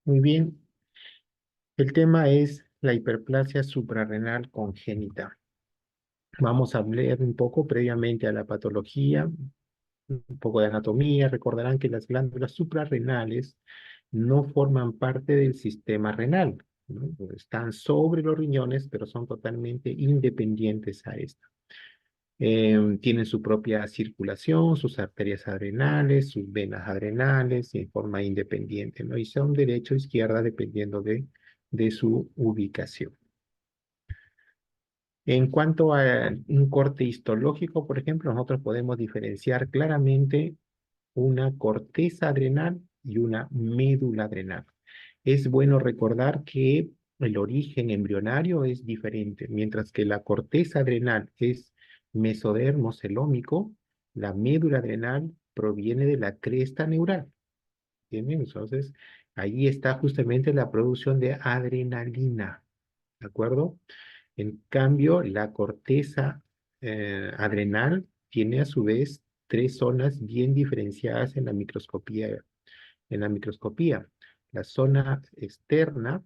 Muy bien, el tema es la hiperplasia suprarrenal congénita. Vamos a hablar un poco previamente a la patología, un poco de anatomía. Recordarán que las glándulas suprarrenales no forman parte del sistema renal, ¿no? Están sobre los riñones, pero son totalmente independientes a esto. Tienen su propia circulación, sus arterias adrenales, sus venas adrenales, en forma independiente, ¿no? Y son derecha o izquierda dependiendo de su ubicación. En cuanto a un corte histológico, por ejemplo, nosotros podemos diferenciar claramente una corteza adrenal y una médula adrenal. Es bueno recordar que el origen embrionario es diferente. Mientras que la corteza adrenal es mesodermo celómico, la médula adrenal proviene de la cresta neural. ¿Entienden? Entonces, ahí está justamente la producción de adrenalina. ¿De acuerdo? En cambio, la corteza adrenal tiene a su vez tres zonas bien diferenciadas en la microscopía. La zona externa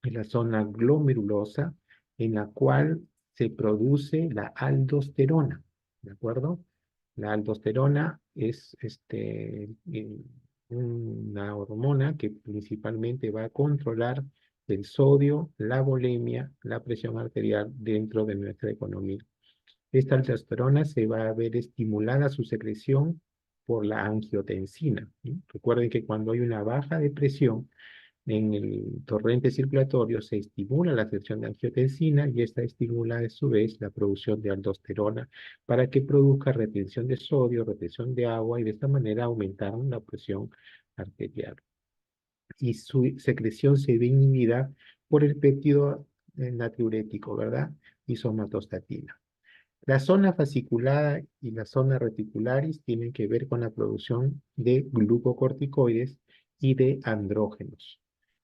es la zona glomerulosa, en la cual se produce la aldosterona. ¿De acuerdo? La aldosterona es una hormona que principalmente va a controlar el sodio, la bulimia, la presión arterial dentro de nuestra economía. Esta aldosterona se va a ver estimulada su secreción por la angiotensina, ¿sí? Recuerden que cuando hay una baja de presión en el torrente circulatorio se estimula la secreción de angiotensina y esta estimula a su vez la producción de aldosterona para que produzca retención de sodio, retención de agua y de esta manera aumentar la presión arterial. Y su secreción se ve inhibida por el péptido natriurético, ¿verdad? Y somatostatina. La zona fasciculada y la zona reticularis tienen que ver con la producción de glucocorticoides y de andrógenos.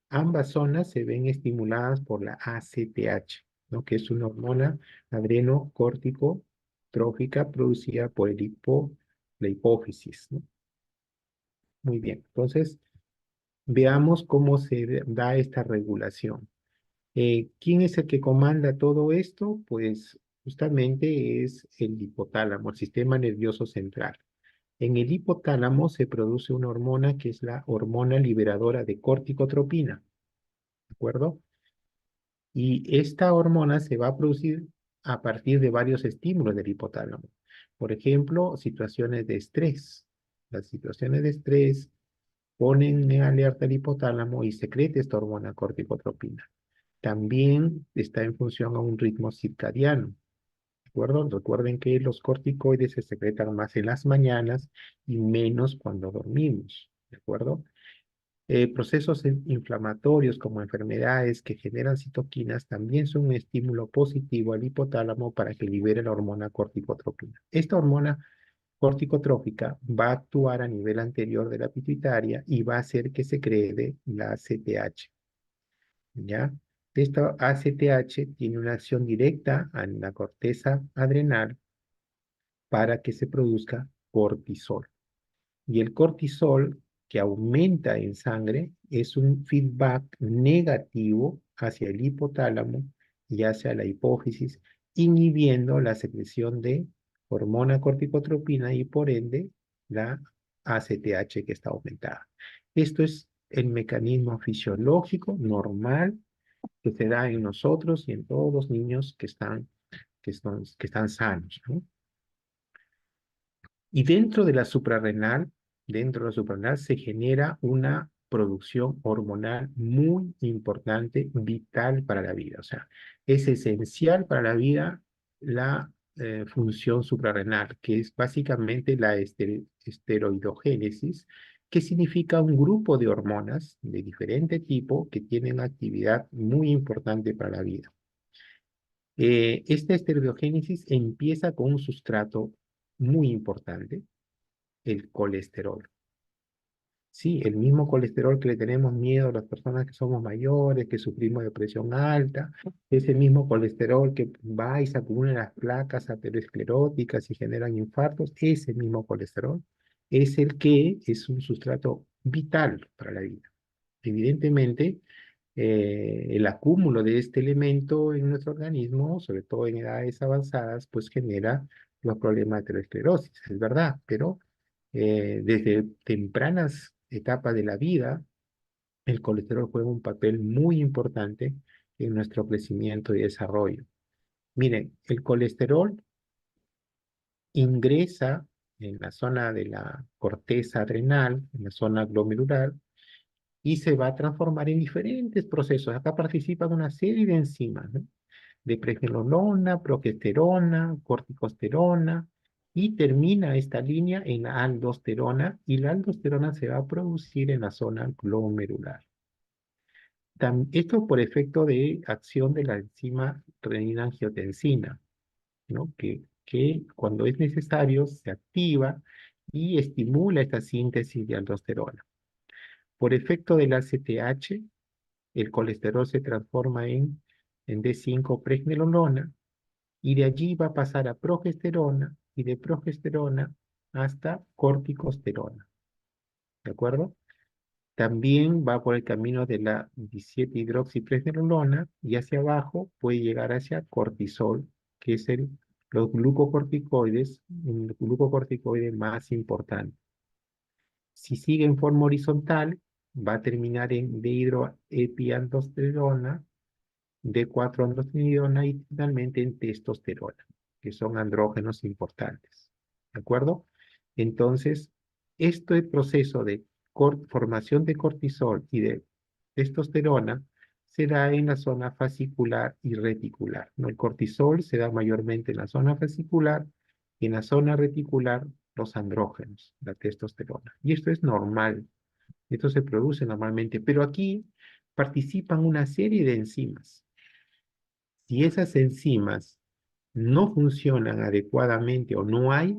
Ambas zonas se ven estimuladas por la ACTH, ¿no? Que es una hormona adrenocorticotrófica producida por la hipófisis, ¿no? Muy bien, entonces veamos cómo se da esta regulación. ¿Quién es el que comanda todo esto? Pues justamente es el hipotálamo, el sistema nervioso central. En el hipotálamo se produce una hormona que es la hormona liberadora de corticotropina, ¿de acuerdo? Y esta hormona se va a producir a partir de varios estímulos del hipotálamo. Por ejemplo, situaciones de estrés. Las situaciones de estrés ponen en alerta el hipotálamo y secreta esta hormona corticotropina. También está en función a un ritmo circadiano. ¿De acuerdo? Recuerden que los corticoides se secretan más en las mañanas y menos cuando dormimos. ¿De acuerdo? Procesos inflamatorios como enfermedades que generan citoquinas también son un estímulo positivo al hipotálamo para que libere la hormona corticotrópica. Esta hormona corticotrópica va a actuar a nivel anterior de la pituitaria y va a hacer que se cree la ACTH. ¿Ya? Esta ACTH tiene una acción directa en la corteza adrenal para que se produzca cortisol. Y el cortisol que aumenta en sangre es un feedback negativo hacia el hipotálamo y hacia la hipófisis, inhibiendo la secreción de hormona corticotropina y por ende la ACTH que está aumentada. Esto es el mecanismo fisiológico normal que se da en nosotros y en todos los niños que están sanos, ¿no? Y dentro de la suprarrenal se genera una producción hormonal muy importante, vital para la vida. O sea, es esencial para la vida la función suprarrenal, que es básicamente la esteroidogénesis, que significa un grupo de hormonas de diferente tipo que tienen actividad muy importante para la vida. Esta esteroidogénesis empieza con un sustrato muy importante, el colesterol. Sí, el mismo colesterol que le tenemos miedo a las personas que somos mayores, que sufrimos de presión alta, ese mismo colesterol que va y se acumula en las placas ateroscleróticas y generan infartos, ese mismo colesterol es el que es un sustrato vital para la vida. Evidentemente, el acúmulo de este elemento en nuestro organismo, sobre todo en edades avanzadas, pues genera los problemas de aterosclerosis, es verdad, pero desde tempranas etapas de la vida, el colesterol juega un papel muy importante en nuestro crecimiento y desarrollo. Miren, el colesterol ingresa en la zona de la corteza adrenal, en la zona glomerular, y se va a transformar en diferentes procesos. Acá participan una serie de enzimas, ¿no? De pregnenolona, progesterona, corticosterona, y termina esta línea en la aldosterona, y la aldosterona se va a producir en la zona glomerular. Esto por efecto de acción de la enzima renina-angiotensina, ¿no? Que cuando es necesario se activa y estimula esta síntesis de aldosterona. Por efecto del ACTH, el colesterol se transforma en D5-pregnenolona, y de allí va a pasar a progesterona, y de progesterona hasta corticosterona, ¿de acuerdo? También va por el camino de la 17-hidroxipregnenolona, y hacia abajo puede llegar hacia cortisol, que es los glucocorticoides, el glucocorticoide más importante. Si sigue en forma horizontal, va a terminar en dehidroepiandrosterona, D4-androstenediona, y finalmente en testosterona, que son andrógenos importantes. ¿De acuerdo? Entonces, este proceso de formación de cortisol y de testosterona se da en la zona fascicular y reticular, ¿no? El cortisol se da mayormente en la zona fascicular, y en la zona reticular los andrógenos, la testosterona. Y esto es normal, esto se produce normalmente, pero aquí participan una serie de enzimas. Si esas enzimas no funcionan adecuadamente o no hay,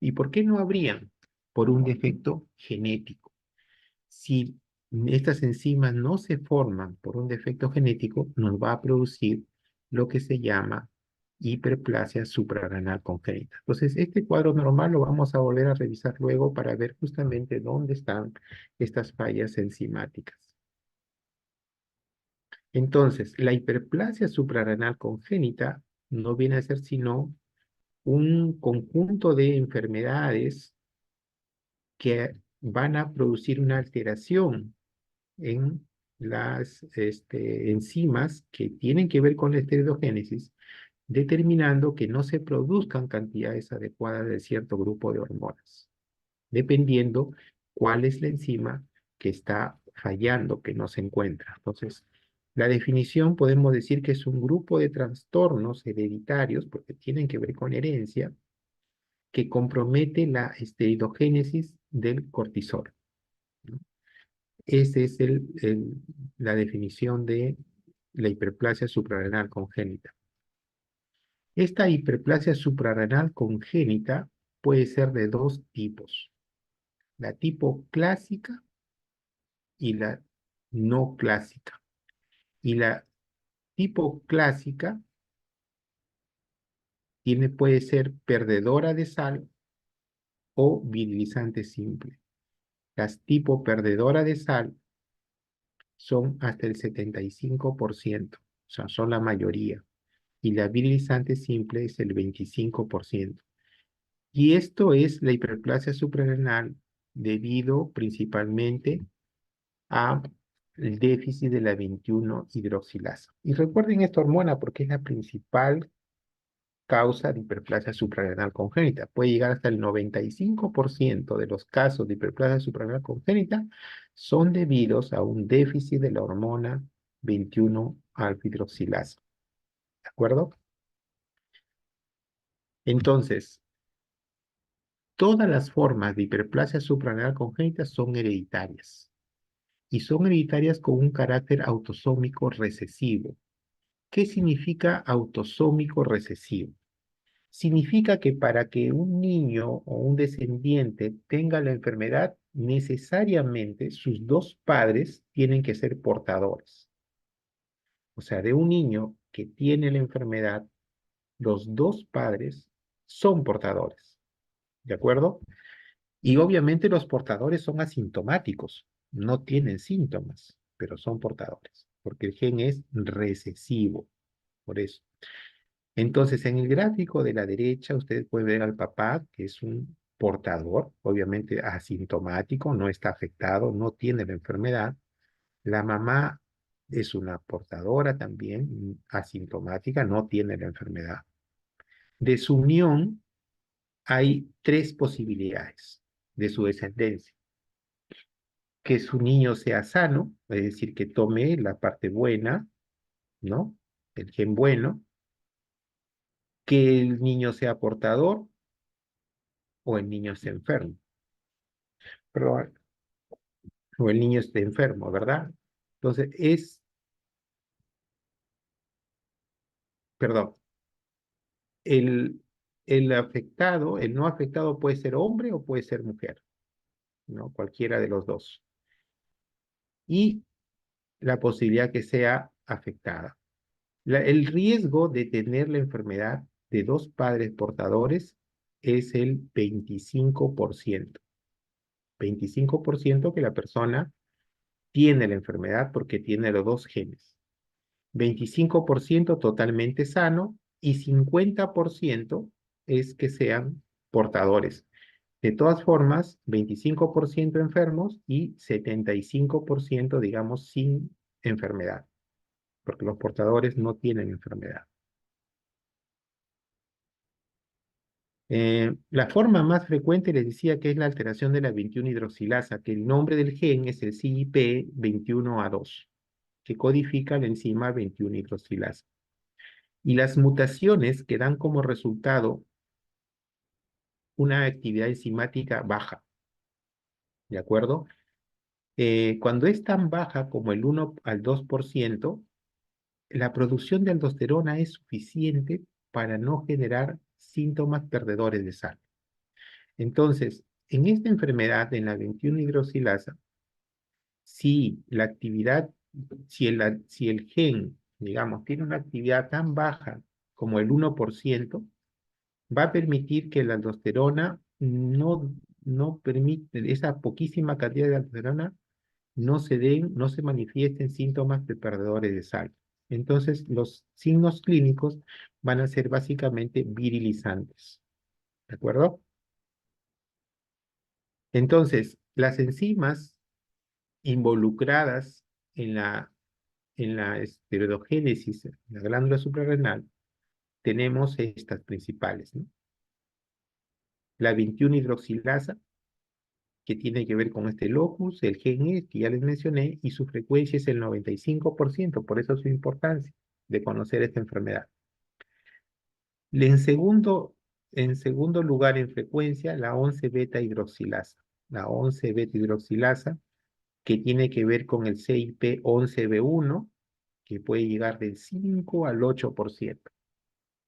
¿y por qué no habrían? Por un defecto genético. Si estas enzimas no se forman por un defecto genético, nos va a producir lo que se llama hiperplasia suprarrenal congénita. Entonces, este cuadro normal lo vamos a volver a revisar luego para ver justamente dónde están estas fallas enzimáticas. Entonces, la hiperplasia suprarrenal congénita no viene a ser sino un conjunto de enfermedades que van a producir una alteración en las enzimas que tienen que ver con la esteroidogénesis, determinando que no se produzcan cantidades adecuadas de cierto grupo de hormonas, dependiendo cuál es la enzima que está fallando, que no se encuentra. Entonces, la definición podemos decir que es un grupo de trastornos hereditarios, porque tienen que ver con herencia, que compromete la esteroidogénesis del cortisol, ¿no? Esa es la definición de la hiperplasia suprarrenal congénita. Esta hiperplasia suprarrenal congénita puede ser de dos tipos: la tipo clásica y la no clásica. Y la tipo clásica puede ser perdedora de sal o virilizante simple. Las tipo perdedora de sal son hasta el 75%, o sea, son la mayoría. Y la virilizante simple es el 25%. Y esto es la hiperplasia suprarrenal debido principalmente a el déficit de la 21-hidroxilasa. Y recuerden esta hormona porque es la principal causa de hiperplasia suprarrenal congénita. Puede llegar hasta el 95% de los casos de hiperplasia suprarrenal congénita son debidos a un déficit de la hormona 21-alfa-hidroxilasa. ¿De acuerdo? Entonces, todas las formas de hiperplasia suprarrenal congénita son hereditarias, y son hereditarias con un carácter autosómico recesivo. ¿Qué significa autosómico recesivo? Significa que para que un niño o un descendiente tenga la enfermedad, necesariamente sus dos padres tienen que ser portadores. O sea, de un niño que tiene la enfermedad, los dos padres son portadores. ¿De acuerdo? Y obviamente los portadores son asintomáticos. no tienen síntomas, pero son portadores, porque el gen es recesivo, por eso. Entonces, en el gráfico de la derecha, usted puede ver al papá, que es un portador, obviamente asintomático, no está afectado, no tiene la enfermedad. La mamá es una portadora también, asintomática, no tiene la enfermedad. De su unión hay tres posibilidades de su descendencia. Que su niño sea sano, es decir, que tome la parte buena, ¿no? El gen bueno, que el niño sea portador o el niño esté enfermo, pero, o el niño esté enfermo, ¿verdad? Entonces, perdón, el, el afectado, el no afectado puede ser hombre o puede ser mujer, ¿no? Cualquiera de los dos. Y la posibilidad que sea afectada. El riesgo de tener la enfermedad de dos padres portadores es el 25%. 25% que la persona tiene la enfermedad porque tiene los dos genes. 25% totalmente sano y 50% es que sean portadores. De todas formas, 25% enfermos y 75%, digamos, sin enfermedad, porque los portadores no tienen enfermedad. La forma más frecuente les decía que es la alteración de la 21-hidroxilasa, que el nombre del gen es el CYP21A2, que codifica la enzima 21-hidroxilasa. Y las mutaciones que dan como resultado una actividad enzimática baja, ¿de acuerdo? Cuando es tan baja como el 1 al 2%, la producción de aldosterona es suficiente para no generar síntomas perdedores de sal. Entonces, en esta enfermedad, en la 21-hidroxilasa, si la actividad, si el gen, digamos, tiene una actividad tan baja como el 1%, va a permitir que la aldosterona no permite, esa poquísima cantidad de aldosterona no se manifiesten síntomas de perdedores de sal. Entonces, los signos clínicos van a ser básicamente virilizantes. ¿De acuerdo? Entonces, las enzimas involucradas en la esteroidogénesis, en la glándula suprarrenal, tenemos estas principales, ¿no? La 21-hidroxilasa, que tiene que ver con este locus, el gen E, que ya les mencioné, y su frecuencia es el 95%, por eso su importancia de conocer esta enfermedad. En segundo lugar en frecuencia, la 11-beta-hidroxilasa. La 11-beta-hidroxilasa, que tiene que ver con el CYP11B1, que puede llegar del 5 al 8%.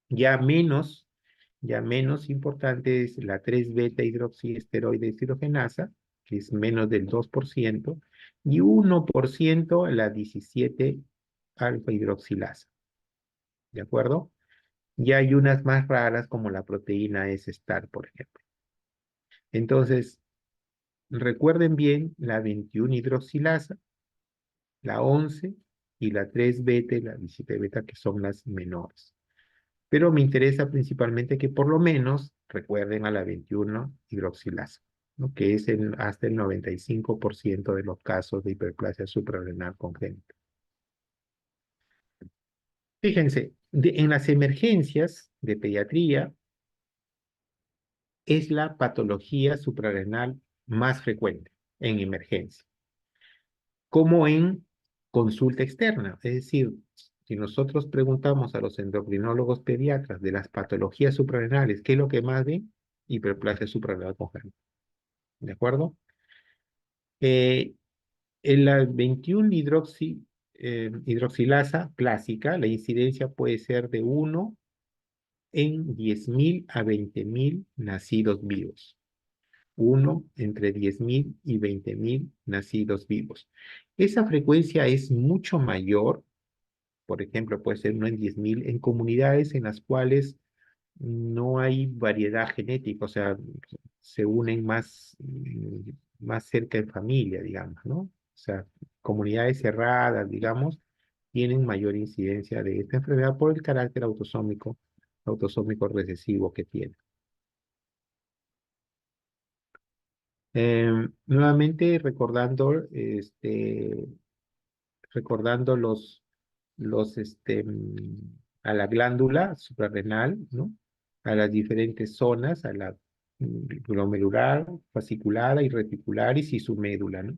Ya menos, ya menos importante es la 3-beta hidroxiesteroide deshidrogenasa, que es menos del 2%, y 1% la 17 alfa hidroxilasa. ¿De acuerdo? Y hay unas más raras como la proteína S-star, por ejemplo. Entonces, recuerden bien la 21-hidroxilasa, la 11 y la 3-beta y la 17-beta, que son las menores. Pero me interesa principalmente que por lo menos recuerden a la 21-hidroxilasa, ¿no? Que es hasta el 95% de los casos de hiperplasia suprarrenal congénita. Fíjense, en las emergencias de pediatría es la patología suprarrenal más frecuente en emergencia, como en consulta externa. Es decir, si nosotros preguntamos a los endocrinólogos pediatras de las patologías suprarrenales, ¿qué es lo que más ven? Hiperplasia suprarrenal congénita. ¿De acuerdo? Eh, en la 21-hidroxilasa clásica, la incidencia puede ser de 1 en 10.000 a 20.000 nacidos vivos. 1 entre 10.000 y 20.000 nacidos vivos. Esa frecuencia es mucho mayor, por ejemplo, puede ser 1 en 10.000 en comunidades en las cuales no hay variedad genética, o sea, se unen más más cerca en familia, digamos, ¿no? O sea, comunidades cerradas, digamos, tienen mayor incidencia de esta enfermedad por el carácter autosómico recesivo que tiene. Nuevamente recordando a la glándula suprarrenal, ¿no? A las diferentes zonas, a la glomerular, fasciculada y reticularis y su médula, ¿no?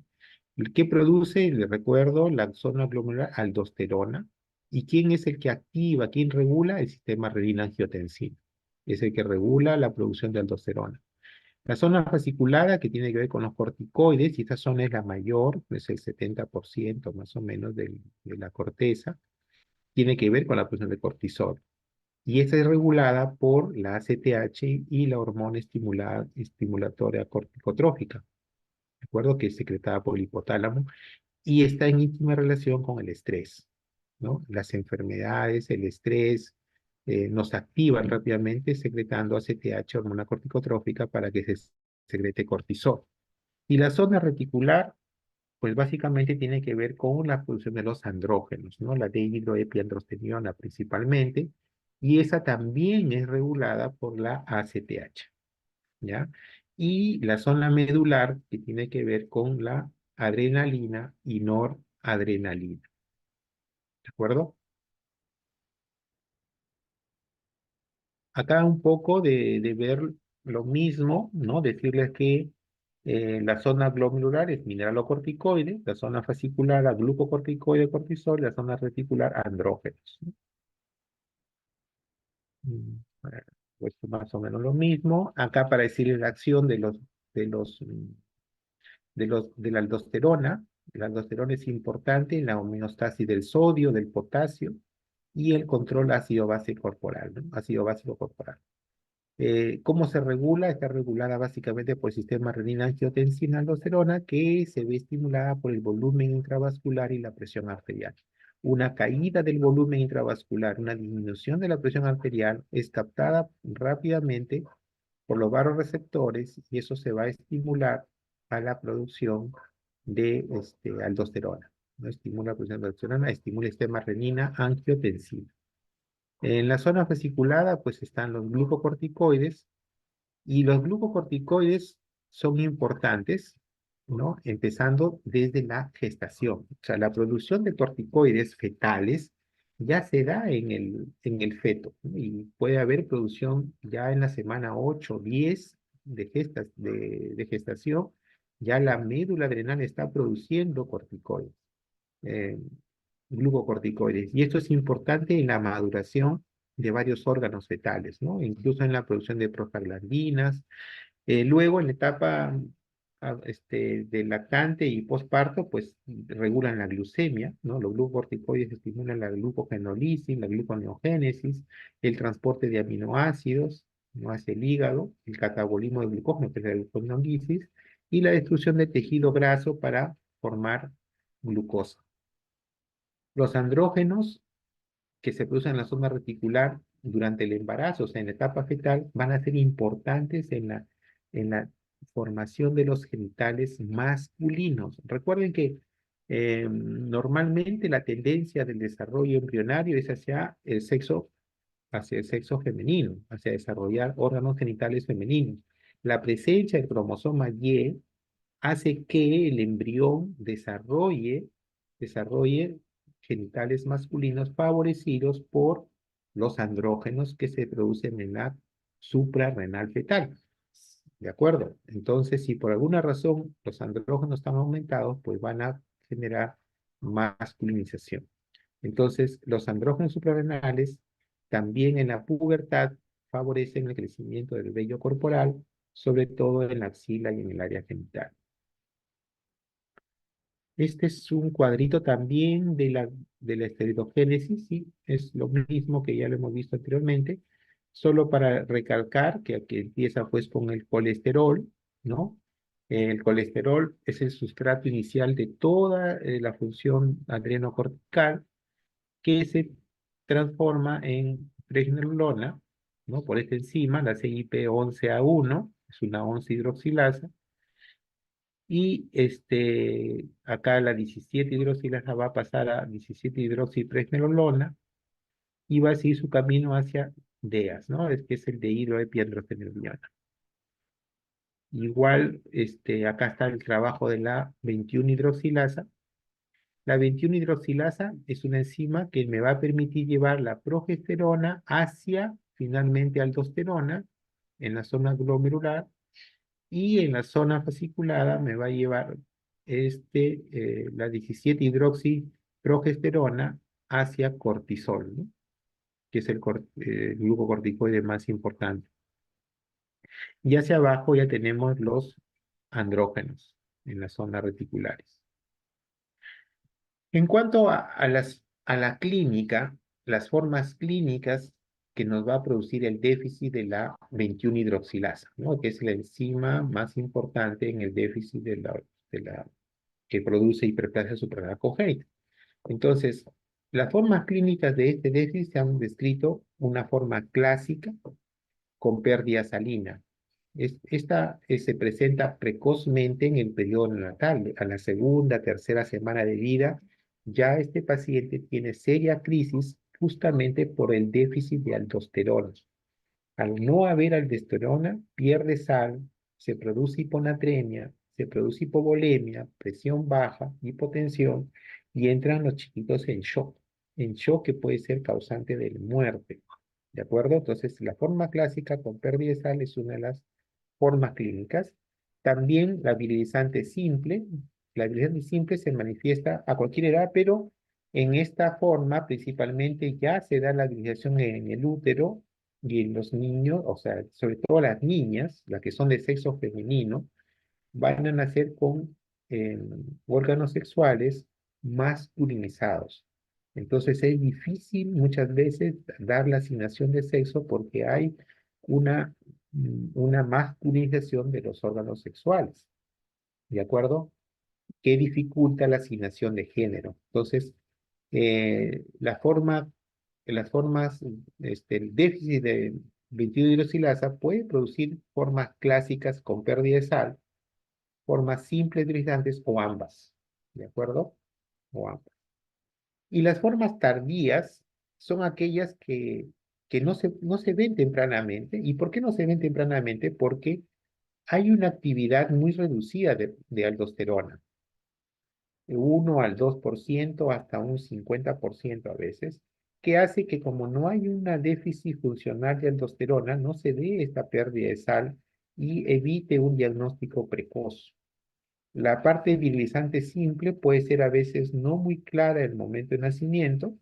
El que produce, le recuerdo, la zona glomerular, aldosterona. ¿Y quién es el que activa, quién regula? El sistema renina-angiotensina. Es el que regula la producción de aldosterona. La zona fasciculada, que tiene que ver con los corticoides, y esta zona es la mayor, es el 70% más o menos de la corteza, tiene que ver con la producción de cortisol. Y esta es regulada por la ACTH y la hormona estimulatoria corticotrófica, ¿de acuerdo? Que es secretada por el hipotálamo y está en íntima relación con el estrés, ¿no? Las enfermedades, el estrés, nos activan rápidamente secretando ACTH, hormona corticotrófica, para que se secrete cortisol. Y la zona reticular, pues básicamente tiene que ver con la producción de los andrógenos, ¿no? La dehidroepiandrosterona principalmente, y esa también es regulada por la ACTH, ¿ya? Y la zona medular, que tiene que ver con la adrenalina y noradrenalina, ¿de acuerdo? Acá un poco de ver lo mismo, ¿no? Decirles que la zona glomerular es mineralocorticoide, la zona fascicular a glucocorticoide, cortisol, la zona reticular a andrógenos, ¿no? Bueno, pues más o menos lo mismo. Acá para decirles la acción de los, mm, de la aldosterona es importante en la homeostasis del sodio, del potasio y el control ácido-base corporal, ¿no? Ácido básico corporal. ¿Cómo se regula? Está regulada básicamente por el sistema renina-angiotensina-aldosterona, que se ve estimulada por el volumen intravascular y la presión arterial. Una caída del volumen intravascular, una disminución de la presión arterial es captada rápidamente por los vasoreceptores y eso se va a estimular a la producción de aldosterona. ¿No? Estimula la producción de aldosterona, estimula el sistema renina-angiotensina. En la zona vesiculada, pues están los glucocorticoides, y los glucocorticoides son importantes, ¿no? Empezando desde la gestación. O sea, la producción de corticoides fetales ya se da en el feto, ¿no? Y puede haber producción ya en la semana 8, 10 de gestación, ya la médula adrenal está produciendo corticoides. eh, Glucocorticoides. Y esto es importante en la maduración de varios órganos fetales, ¿no? Incluso en la producción de prostaglandinas. Luego, en la etapa de lactante y posparto, pues regulan la glucemia, ¿no? Los glucocorticoides estimulan la glucogenólisis, la gluconeogénesis, el transporte de aminoácidos, ¿no? Hacia el hígado, el catabolismo de glucógeno, que es la gluconeogénesis, y la destrucción de tejido graso para formar glucosa. Los andrógenos que se producen en la zona reticular durante el embarazo, o sea, en la etapa fetal, van a ser importantes en la formación de los genitales masculinos. Recuerden que normalmente la tendencia del desarrollo embrionario es hacia el sexo femenino, hacia desarrollar órganos genitales femeninos. La presencia del cromosoma Y hace que el embrión desarrolle genitales masculinos favorecidos por los andrógenos que se producen en la suprarrenal fetal. ¿De acuerdo? Entonces, si por alguna razón los andrógenos están aumentados, pues van a generar masculinización. Entonces, los andrógenos suprarrenales también en la pubertad favorecen el crecimiento del vello corporal, sobre todo en la axila y en el área genital. Este es un cuadrito también de la esteroidogénesis, sí, es lo mismo que ya lo hemos visto anteriormente, solo para recalcar que aquí empieza pues con el colesterol, ¿no? El colesterol es el sustrato inicial de toda la función adrenocortical que se transforma en pregnenolona, ¿no? Por esta enzima, la CYP11A1, es una 11 hidroxilasa, Y acá la 17 hidroxilasa va a pasar a 17 hidroxipresnolona y va a seguir su camino hacia DEAS, ¿no? Es que es el dehidroepiandrosterona. Igual, acá está el trabajo de la 21 hidroxilasa. La 21 hidroxilasa es una enzima que me va a permitir llevar la progesterona hacia finalmente aldosterona en la zona glomerular y en la zona fasciculada me va a llevar la 17 hidroxiprogesterona hacia cortisol, ¿no? Que es el glucocorticoide más importante. Y hacia abajo ya tenemos los andrógenos en las zonas reticulares. En cuanto a la clínica, las formas clínicas que nos va a producir el déficit de la 21 hidroxilasa, ¿no? Que es la enzima más importante en el déficit que produce hiperplasia suprarrenal congénita. Entonces, las formas clínicas de este déficit se han descrito una forma clásica con pérdida salina. Esta se presenta precozmente en el periodo neonatal, a la segunda, tercera semana de vida. Ya este paciente tiene seria crisis justamente por el déficit de aldosterona. Al no haber aldosterona, pierde sal, se produce hiponatremia, se produce hipovolemia, presión baja, hipotensión, y entran los chiquitos en shock que puede ser causante de muerte. ¿De acuerdo? Entonces, la forma clásica con pérdida de sal es una de las formas clínicas. También la virilizante simple se manifiesta a cualquier edad, pero en esta forma principalmente ya se da la virilización en el útero y en los niños, o sea, sobre todo las niñas, las que son de sexo femenino, van a nacer con eh, órganos sexuales masculinizados. Entonces es difícil muchas veces dar la asignación de sexo porque hay una, una masculinización de los órganos sexuales, ¿de acuerdo? Que dificulta la asignación de género. Entonces, las formas, el déficit de 21 hidroxilasa puede producir formas clásicas con pérdida de sal, formas simples deslizantes o ambas, ¿de acuerdo? O ambas. Y las formas tardías son aquellas que no se ven tempranamente. ¿Y por qué no se ven tempranamente? Porque hay una actividad muy reducida de aldosterona, de 1 al 2% hasta un 50% a veces, que hace que como no hay una déficit funcional de aldosterona, no se dé esta pérdida de sal y evite un diagnóstico precoz. La parte virilizante simple puede ser a veces no muy clara en el momento de nacimiento,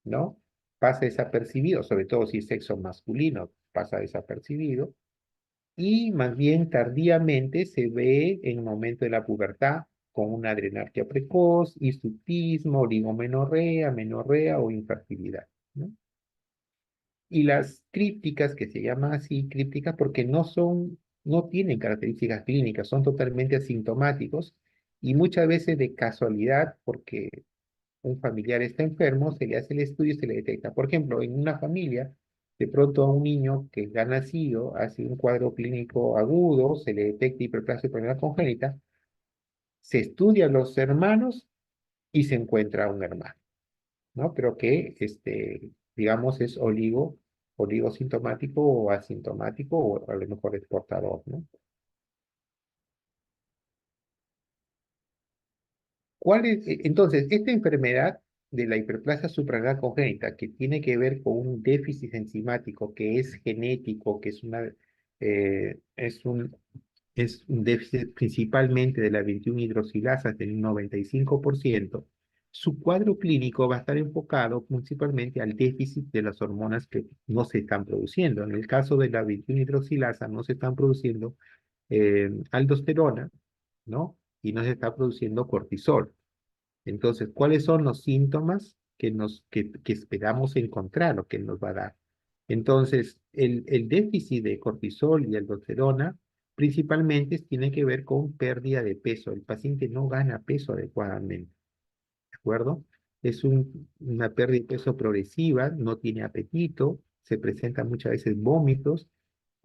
¿no? Pasa desapercibido, sobre todo si es sexo masculino, pasa desapercibido, y más bien tardíamente se ve en el momento de la pubertad con una adrenarquia precoz, hirsutismo, oligomenorrea, menorrea o infertilidad, ¿no? Y las crípticas, que se llaman así crípticas porque no tienen características clínicas, son totalmente asintomáticos y muchas veces de casualidad, porque un familiar está enfermo, se le hace el estudio y se le detecta. Por ejemplo, en una familia, de pronto a un niño que ha nacido hace un cuadro clínico agudo, se le detecta hiperplasia pulmonar congénita, se estudian los hermanos y se encuentra un hermano, ¿no? Pero que, digamos, es oligosintomático o asintomático, o a lo mejor es portador, ¿no? Entonces, esta enfermedad de la hiperplasia suprarrenal congénita, que tiene que ver con un déficit enzimático que es genético, que eh, es un, es un déficit principalmente de la 21 hidroxilasa del 95%, su cuadro clínico va a estar enfocado principalmente al déficit de las hormonas que no se están produciendo. En el caso de la 21 hidroxilasa no se están produciendo aldosterona, ¿no? Y no se está produciendo cortisol. Entonces, ¿cuáles son los síntomas que esperamos encontrar o que nos va a dar? Entonces, el déficit de cortisol y aldosterona principalmente tiene que ver con pérdida de peso. El paciente no gana peso adecuadamente, ¿de acuerdo? Es una pérdida de peso progresiva, no tiene apetito, se presentan muchas veces vómitos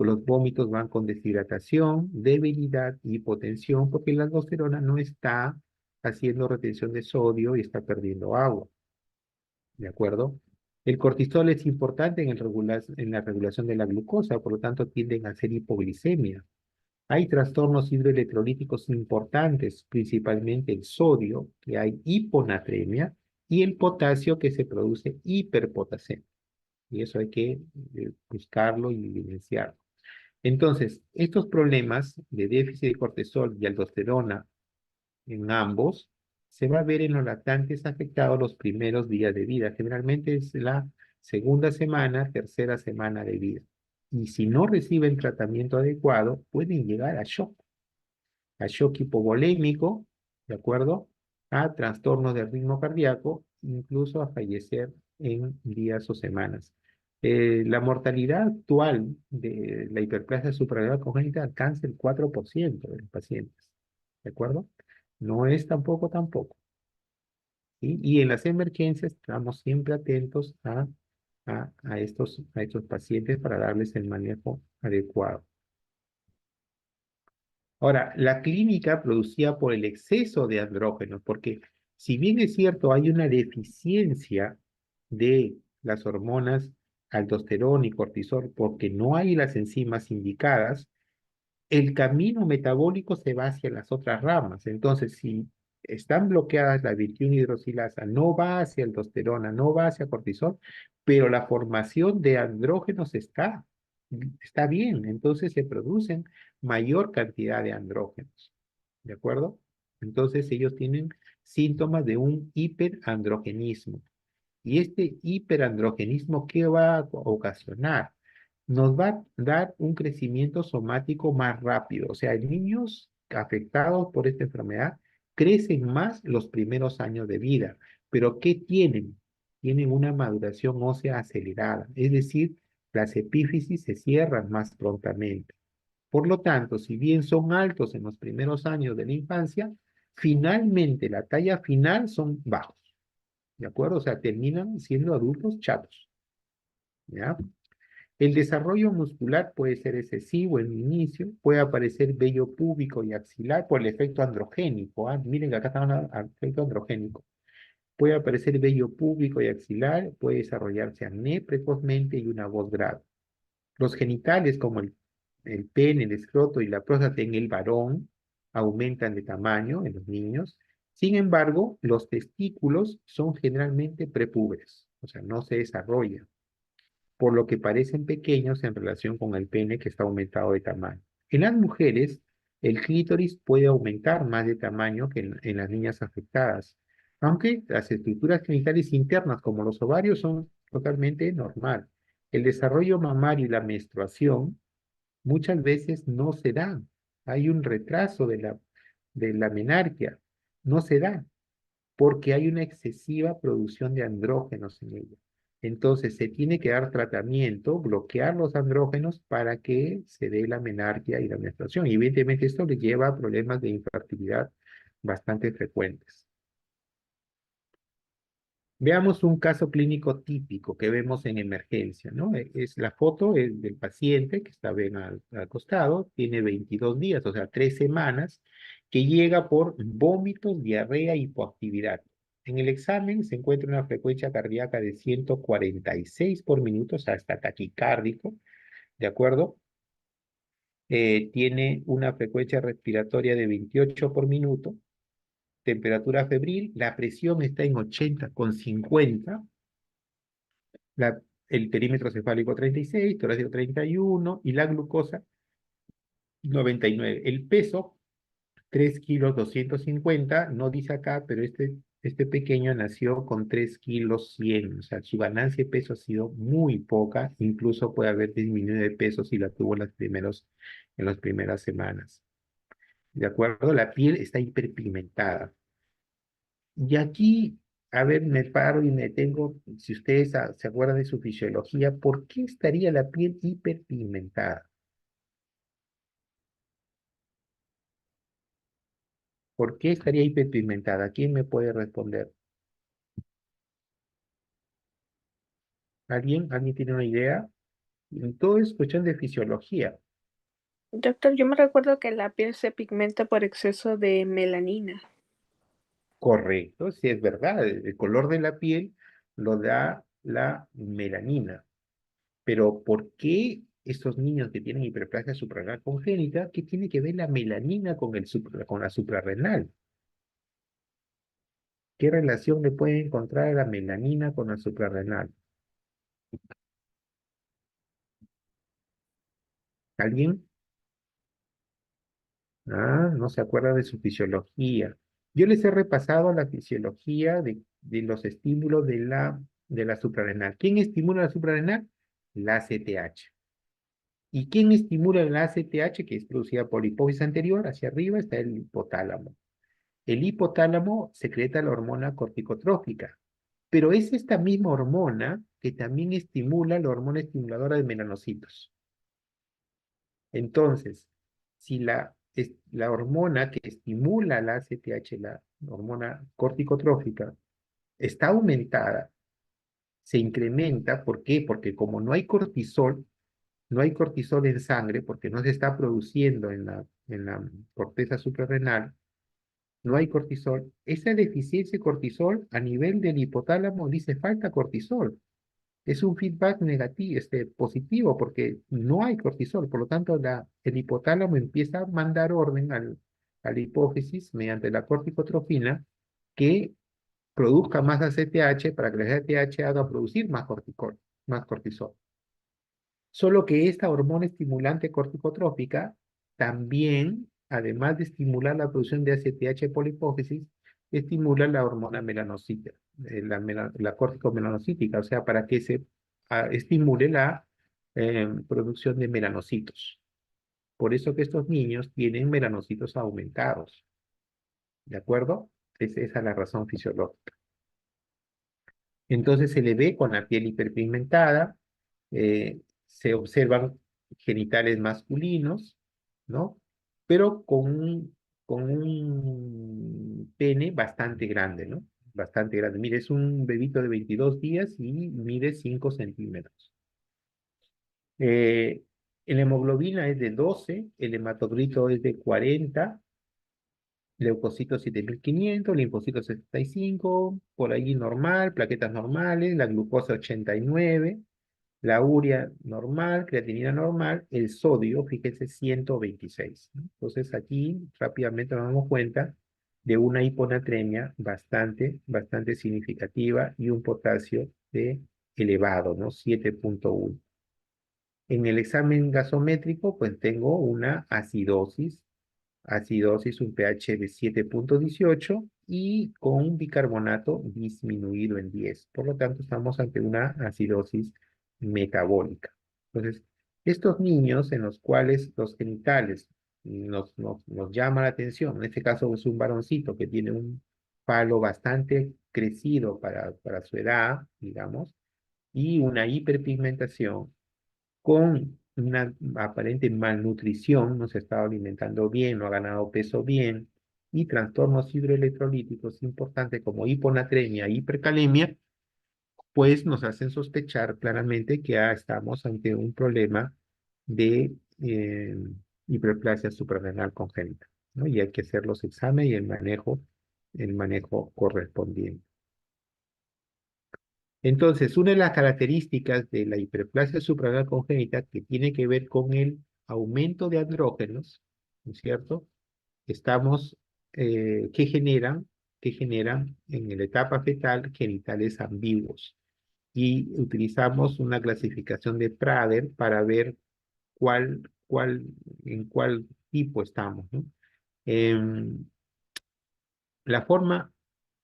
Los vómitos van con deshidratación, debilidad y hipotensión, porque la aldosterona no está haciendo retención de sodio y está perdiendo agua. ¿De acuerdo? El cortisol es importante en la regulación de la glucosa, por lo tanto tienden a hacer hipoglicemia. Hay trastornos hidroelectrolíticos importantes, principalmente el sodio, que hay hiponatremia, y el potasio, que se produce hiperpotasemia. Y eso hay que buscarlo y evidenciarlo. Entonces, estos problemas de déficit de cortisol y aldosterona en ambos se va a ver en los lactantes afectados los primeros días de vida. Generalmente es la segunda semana, tercera semana de vida. Y si no reciben tratamiento adecuado, pueden llegar a shock hipovolémico, ¿de acuerdo? A trastornos del ritmo cardíaco, incluso a fallecer en días o semanas. La mortalidad actual de la hiperplasia suprarrenal congénita alcanza el 4% de los pacientes, ¿de acuerdo? No es tampoco. ¿Sí? Y en las emergencias estamos siempre atentos a estos pacientes para darles el manejo adecuado. Ahora, la clínica producida por el exceso de andrógenos, porque si bien es cierto, hay una deficiencia de las hormonas aldosterona y cortisol porque no hay las enzimas indicadas, el camino metabólico se va hacia las otras ramas. Entonces, si están bloqueadas la 21 hidroxilasa, no va hacia aldosterona, no va hacia cortisol, pero la formación de andrógenos está bien. Entonces se producen mayor cantidad de andrógenos. ¿De acuerdo? Entonces ellos tienen síntomas de un hiperandrogenismo. Y este hiperandrogenismo, ¿qué va a ocasionar? Nos va a dar un crecimiento somático más rápido. O sea, niños afectados por esta enfermedad crecen más los primeros años de vida. ¿Pero qué tienen? Tienen una maduración ósea acelerada. Es decir, las epífisis se cierran más prontamente. Por lo tanto, si bien son altos en los primeros años de la infancia, finalmente la talla final son bajos. ¿De acuerdo? O sea, terminan siendo adultos chatos. ¿Ya? El desarrollo muscular puede ser excesivo en el inicio, puede aparecer vello púbico y axilar por el efecto androgénico. ¿Ah? Miren que acá está un efecto androgénico. Puede aparecer vello púbico y axilar, puede desarrollarse acné precozmente y una voz grave. Los genitales, como el pene, el escroto y la próstata en el varón, aumentan de tamaño en los niños. Sin embargo, los testículos son generalmente prepúberes, o sea, no se desarrollan, por lo que parecen pequeños en relación con el pene que está aumentado de tamaño. En las mujeres, el clítoris puede aumentar más de tamaño que en las niñas afectadas, aunque las estructuras genitales internas, como los ovarios, son totalmente normal. El desarrollo mamario y la menstruación muchas veces no se dan. Hay un retraso de la menarquia. No se da porque hay una excesiva producción de andrógenos en ella. Entonces se tiene que dar tratamiento, bloquear los andrógenos para que se dé la menarquia y la menstruación. Y evidentemente esto le lleva a problemas de infertilidad bastante frecuentes. Veamos un caso clínico típico que vemos en emergencia, ¿no? Es la foto del paciente que está bien al costado, tiene 22 días, o sea, 3 semanas, que llega por vómitos, diarrea, hipoactividad. En el examen se encuentra una frecuencia cardíaca de 146 por minuto, o sea, está taquicárdico, ¿de acuerdo? Tiene una frecuencia respiratoria de 28 por minuto, temperatura febril, la presión está en 80,50, la, el perímetro cefálico 36, torácico 31 y la glucosa 99. El peso, 3 kilos 250, no dice acá, pero este pequeño nació con 3 kilos 100, o sea, su ganancia de peso ha sido muy poca, incluso puede haber disminuido de peso si la tuvo en las primeras semanas. ¿De acuerdo? La piel está hiperpigmentada. Y aquí, a ver, me paro y me detengo, si ustedes se acuerdan de su fisiología, ¿por qué estaría la piel hiperpigmentada? ¿Por qué estaría hiperpigmentada? ¿Quién me puede responder? ¿Alguien? ¿Alguien tiene una idea? Todo es cuestión de fisiología. Doctor, yo me recuerdo que la piel se pigmenta por exceso de melanina. Correcto, sí es verdad, el color de la piel lo da la melanina. Pero ¿por qué estos niños que tienen hiperplasia suprarrenal congénita, qué tiene que ver la melanina con con la suprarrenal? ¿Qué relación le puede encontrar la melanina con la suprarrenal? ¿Alguien? Ah, no se acuerda de su fisiología. Yo les he repasado la fisiología de los estímulos de la suprarrenal. ¿Quién estimula la suprarrenal? La ACTH. ¿Y quién estimula la ACTH, que es producida por la hipófisis anterior? Hacia arriba está el hipotálamo. El hipotálamo secreta la hormona corticotrófica, pero es esta misma hormona que también estimula la hormona estimuladora de melanocitos. Entonces, si la hormona que estimula la ACTH, la hormona corticotrófica, está aumentada, se incrementa. ¿Por qué? Porque como no hay cortisol en sangre, porque no se está produciendo en la corteza suprarrenal, no hay cortisol. Esa deficiencia de cortisol a nivel del hipotálamo dice falta cortisol. Es un feedback negativo, positivo, porque no hay cortisol. Por lo tanto, el hipotálamo empieza a mandar orden a la hipófisis mediante la corticotrofina que produzca más ACTH para que la ACTH haga producir más cortisol. Solo que esta hormona estimulante corticotrófica también, además de estimular la producción de ACTH por la hipófisis, estimula la hormona melanocítica, la corticomelanocítica, o sea, para que se estimule la producción de melanocitos. Por eso que estos niños tienen melanocitos aumentados, ¿de acuerdo? Esa es la razón fisiológica. Entonces se le ve con la piel hiperpigmentada, se observan genitales masculinos, ¿no? Pero con un pene bastante grande, ¿no? Bastante grande. Mire, es un bebito de 22 días y mide 5 centímetros. Eh, el hemoglobina es de 12, el hematocrito es de 40, leucocitos 7500, linfocitos 75, por ahí normal, plaquetas normales, la glucosa 89, la urea normal, creatinina normal, el sodio, fíjense, 126, ¿no? Entonces aquí rápidamente nos damos cuenta de una hiponatremia bastante significativa y un potasio de elevado, ¿no? 7.1. En el examen gasométrico, pues tengo una acidosis, un pH de 7.18 y con un bicarbonato disminuido en 10. Por lo tanto, estamos ante una acidosis metabólica. Entonces, estos niños en los cuales los genitales nos llama la atención, en este caso es un varoncito que tiene un palo bastante crecido para su edad, digamos, y una hiperpigmentación con una aparente malnutrición, no se ha estado alimentando bien, no ha ganado peso bien, y trastornos hidroelectrolíticos importantes como hiponatremia, hipercalemia, pues nos hacen sospechar claramente que estamos ante un problema de hiperplasia suprarrenal congénita, ¿no? Y hay que hacer los exámenes y el manejo correspondiente. Entonces, una de las características de la hiperplasia suprarrenal congénita que tiene que ver con el aumento de andrógenos, ¿no es cierto? Estamos, que generan, que generan en la etapa fetal genitales ambiguos. Y utilizamos una clasificación de Prader para ver en cuál tipo estamos, ¿no? Em, la forma,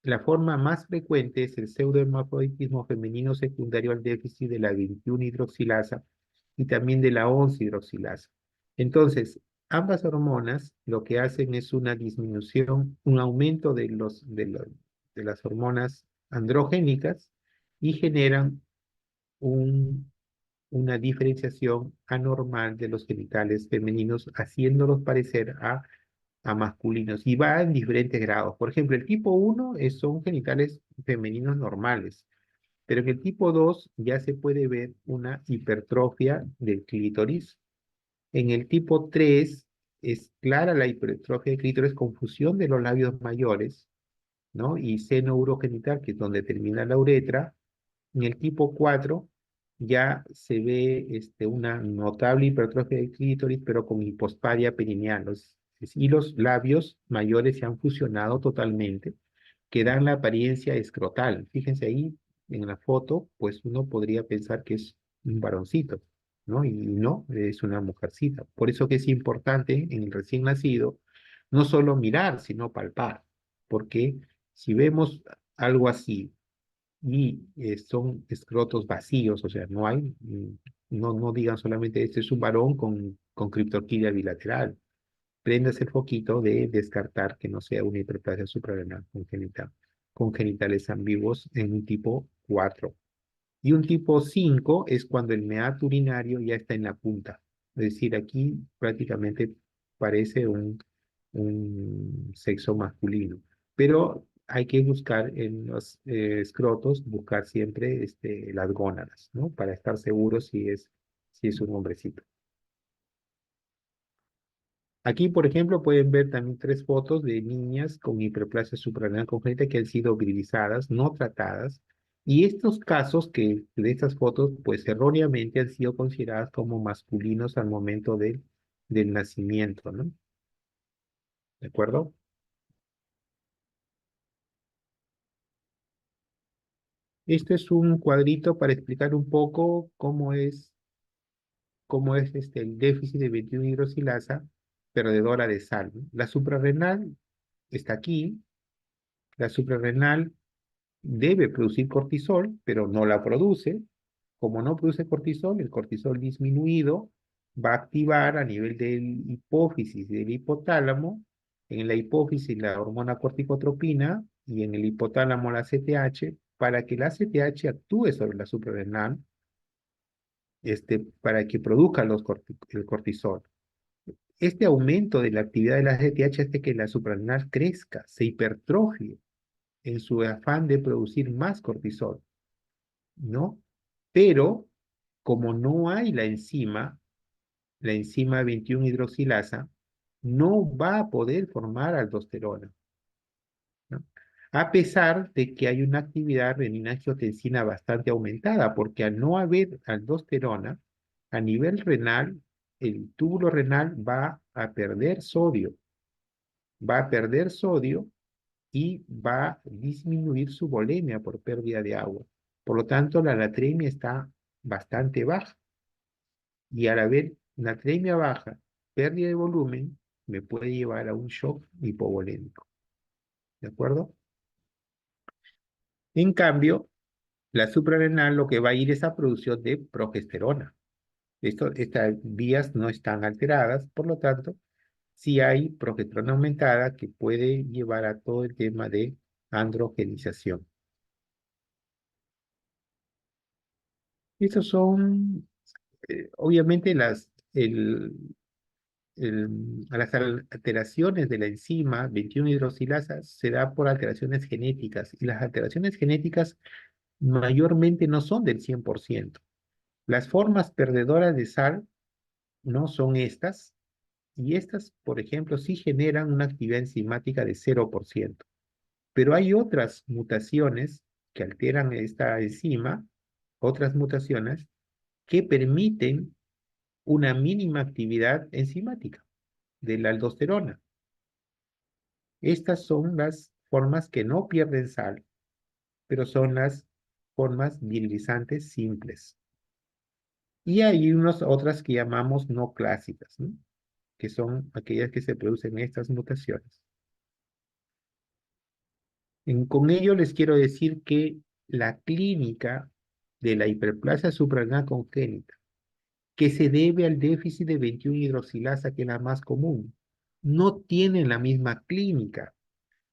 la forma más frecuente es el pseudohermafroditismo femenino secundario al déficit de la 21 hidroxilasa y también de la 11 hidroxilasa. Entonces, ambas hormonas lo que hacen es una disminución, un aumento de las hormonas androgénicas y generan un, una diferenciación anormal de los genitales femeninos, haciéndolos parecer a masculinos y va en diferentes grados. Por ejemplo, el tipo 1 son genitales femeninos normales. Pero en el tipo 2 ya se puede ver una hipertrofia del clítoris. En el tipo 3 es clara la hipertrofia del clítoris con fusión de los labios mayores, ¿no? Y seno urogenital, que es donde termina la uretra. En el tipo 4 ya se ve una notable hipertrofia del clítoris, pero con hipospadia perineal. Y los labios mayores se han fusionado totalmente, que dan la apariencia escrotal. Fíjense ahí en la foto, pues uno podría pensar que es un varoncito, ¿no? Y no, es una mujercita. Por eso que es importante en el recién nacido no solo mirar, sino palpar, porque si vemos algo así y son escrotos vacíos, o sea, no hay, no digan solamente este es un varón con criptorquidia bilateral. Prendas el foquito de descartar que no sea una hiperplasia suprarrenal congénita, con genitales ambiguos en un tipo 4. Y un tipo 5 es cuando el meato urinario ya está en la punta. Es decir, aquí prácticamente parece un sexo masculino. Pero hay que buscar en los escrotos, buscar siempre las gónadas, ¿no? Para estar seguros si es un hombrecito. Aquí, por ejemplo, pueden ver también tres fotos de niñas con hiperplasia suprarrenal congénita que han sido virilizadas, no tratadas. Y estos casos de estas fotos, pues erróneamente han sido consideradas como masculinos al momento del nacimiento, ¿no? ¿De acuerdo? Este es un cuadrito para explicar un poco cómo es el déficit de 21 hidroxilasa perdedora de sal, ¿no? La suprarrenal está aquí. La suprarrenal debe producir cortisol, pero no la produce. Como no produce cortisol, el cortisol disminuido va a activar a nivel del hipófisis y del hipotálamo, en la hipófisis la hormona corticotropina y en el hipotálamo la CTH, para que la CTH actúe sobre la suprarrenal, para que produzca el cortisol. Este aumento de la actividad de la CTH hace que la suprarrenal crezca, se hipertrofie en su afán de producir más cortisol, ¿no? Pero como no hay la enzima 21 hidroxilasa, no va a poder formar aldosterona, ¿no? A pesar de que hay una actividad renina-angiotensina bastante aumentada, porque al no haber aldosterona, a nivel renal, el túbulo renal va a perder sodio y va a disminuir su volemia por pérdida de agua. Por lo tanto, la natremia está bastante baja. Y al haber natremia baja, pérdida de volumen, me puede llevar a un shock hipovolémico. ¿De acuerdo? En cambio, la suprarrenal lo que va a ir es a producción de progesterona. Estas vías no están alteradas, por lo tanto, sí hay progesterona aumentada que puede llevar a todo el tema de androgenización. Estos son, obviamente, las alteraciones de la enzima 21 hidroxilasa se da por alteraciones genéticas y las alteraciones genéticas mayormente no son del 100%. Las formas perdedoras de sal no son estas y estas, por ejemplo, sí generan una actividad enzimática de 0%. Pero hay otras mutaciones que alteran esta enzima, otras mutaciones que permiten una mínima actividad enzimática de la aldosterona. Estas son las formas que no pierden sal, pero son las formas virilizantes simples. Y hay unas otras que llamamos no clásicas, ¿no? Que son aquellas que se producen en estas mutaciones. Con ello les quiero decir que la clínica de la hiperplasia suprarrenal congénita, que se debe al déficit de 21 hidroxilasa, que es la más común, no tienen la misma clínica.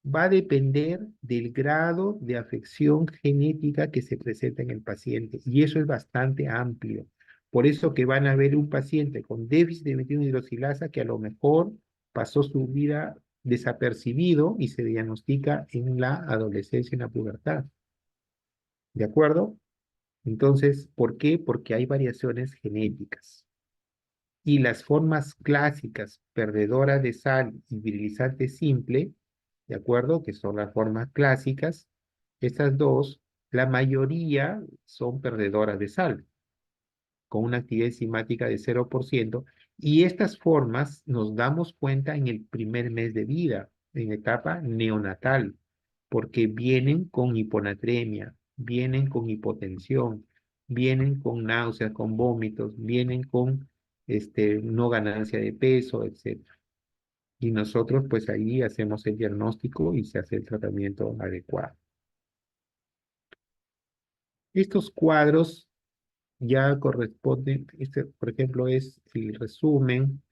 Va a depender del grado de afección genética que se presenta en el paciente, y eso es bastante amplio. Por eso que van a ver un paciente con déficit de 21 hidroxilasa que a lo mejor pasó su vida desapercibido y se diagnostica en la adolescencia, en la pubertad. ¿De acuerdo? Entonces, ¿por qué? Porque hay variaciones genéticas. Y las formas clásicas, perdedora de sal y virilizante simple, ¿de acuerdo? Que son las formas clásicas, estas dos, la mayoría son perdedoras de sal, con una actividad enzimática de 0%, y estas formas nos damos cuenta en el primer mes de vida, en etapa neonatal, porque vienen con hiponatremia, vienen con hipotensión, vienen con náuseas, con vómitos, vienen con no ganancia de peso, etcétera. Y nosotros pues ahí hacemos el diagnóstico y se hace el tratamiento adecuado. Estos cuadros ya corresponden, por ejemplo es el resumen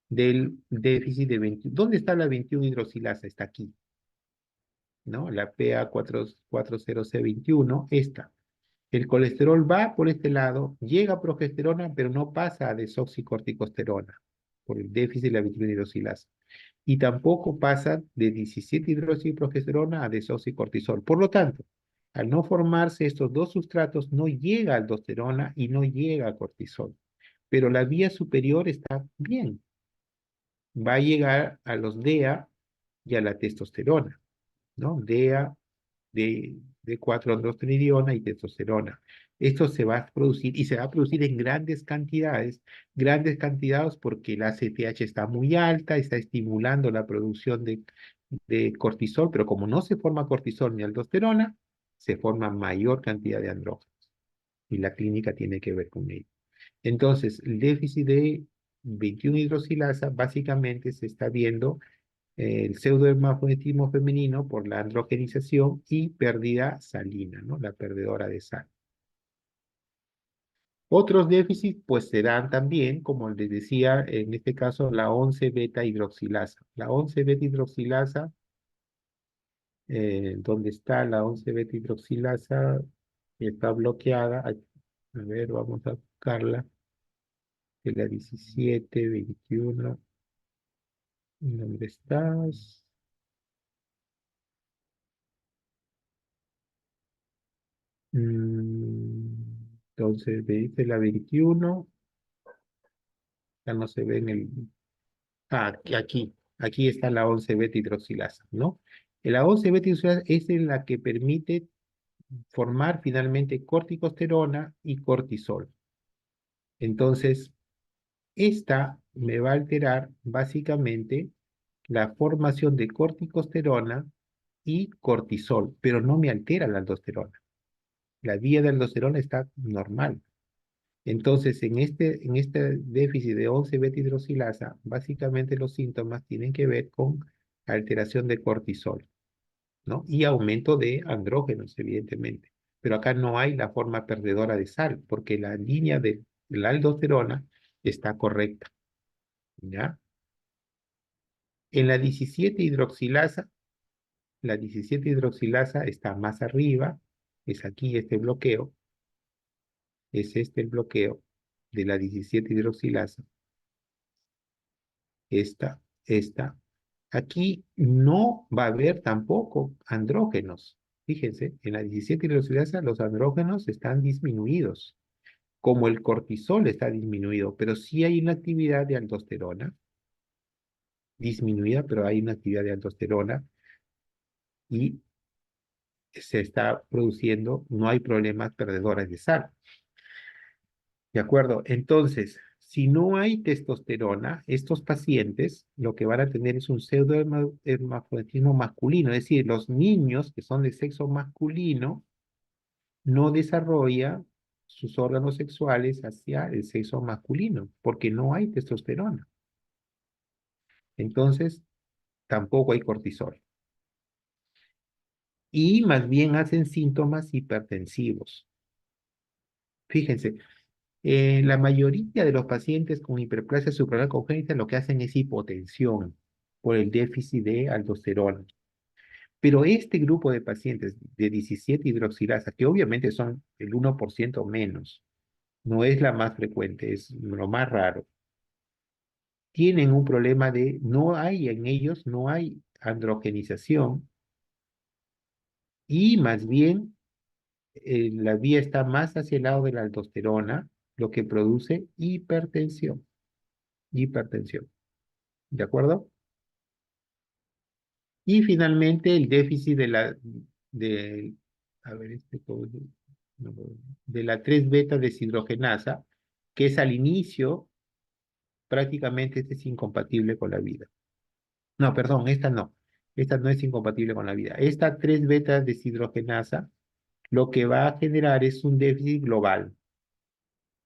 del déficit de 21. ¿Dónde está la 21 hidroxilasa? Está aquí, ¿no? La PA40C21, esta. El colesterol va por este lado, llega a progesterona, pero no pasa a desoxicorticosterona por el déficit de la 21 hidroxilasa. Y tampoco pasa de 17 hidroxiprogesterona a desoxicortisol. Por lo tanto, al no formarse estos dos sustratos, no llega a aldosterona y no llega a cortisol. Pero la vía superior está bien. Va a llegar a los DEA y a la testosterona, ¿no? DEA, de 4-androstenediona y testosterona. Esto se va a producir y se va a producir en grandes cantidades porque la ACTH está muy alta, está estimulando la producción de cortisol, pero como no se forma cortisol ni aldosterona, se forma mayor cantidad de andrógenos y la clínica tiene que ver con ello. Entonces, el déficit de 21 hidroxilasa básicamente se está viendo el pseudohermafroditismo femenino por la androgenización y pérdida salina, ¿no? La perdedora de sal. Otros déficits pues se dan también, como les decía, en este caso la 11-beta hidroxilasa. La 11-beta hidroxilasa, ¿dónde está la 11-beta hidroxilasa? Está bloqueada. A ver, vamos a buscarla. De la 17, 21. ¿Dónde estás? Entonces, me dice la 21. Ya no se ve en el... Ah, aquí está la 11-beta hidroxilasa, ¿no? La 11-beta hidroxilasa es en la que permite formar finalmente corticosterona y cortisol. Entonces, esta me va a alterar básicamente la formación de corticosterona y cortisol, pero no me altera la aldosterona. La vía de aldosterona está normal. Entonces, en este déficit de 11-beta-hidroxilasa, básicamente los síntomas tienen que ver con alteración de cortisol, ¿no? Y aumento de andrógenos, evidentemente. Pero acá no hay la forma perdedora de sal, porque la línea de la aldosterona está correcta, ¿ya? En la 17 hidroxilasa está más arriba, es aquí este bloqueo, es este el bloqueo de la 17 hidroxilasa. Esta. Aquí no va a haber tampoco andrógenos. Fíjense, en la 17 hidroxilasa los andrógenos están disminuidos, como el cortisol está disminuido, pero sí hay una actividad de aldosterona disminuida, pero hay una actividad de aldosterona y se está produciendo, no hay problemas perdedores de sal. ¿De acuerdo? Entonces, si no hay testosterona, estos pacientes lo que van a tener es un pseudohermafroditismo masculino, es decir, los niños que son de sexo masculino no desarrollan sus órganos sexuales hacia el sexo masculino, porque no hay testosterona. Entonces, tampoco hay cortisol. Y más bien hacen síntomas hipertensivos. Fíjense, la mayoría de los pacientes con hiperplasia suprarrenal congénita lo que hacen es hipotensión por el déficit de aldosterona. Pero este grupo de pacientes de 17 hidroxilasa, que obviamente son el 1% menos, no es la más frecuente, es lo más raro, tienen un problema de, no hay en ellos, no hay androgenización y más bien la vía está más hacia el lado de la aldosterona, lo que produce hipertensión. Hipertensión. ¿De acuerdo? Y finalmente el déficit de, a ver, no, de la 3 beta deshidrogenasa, que es al inicio, prácticamente este es incompatible con la vida. No, perdón, esta no. Esta no es incompatible con la vida. Esta 3 beta deshidrogenasa lo que va a generar es un déficit global,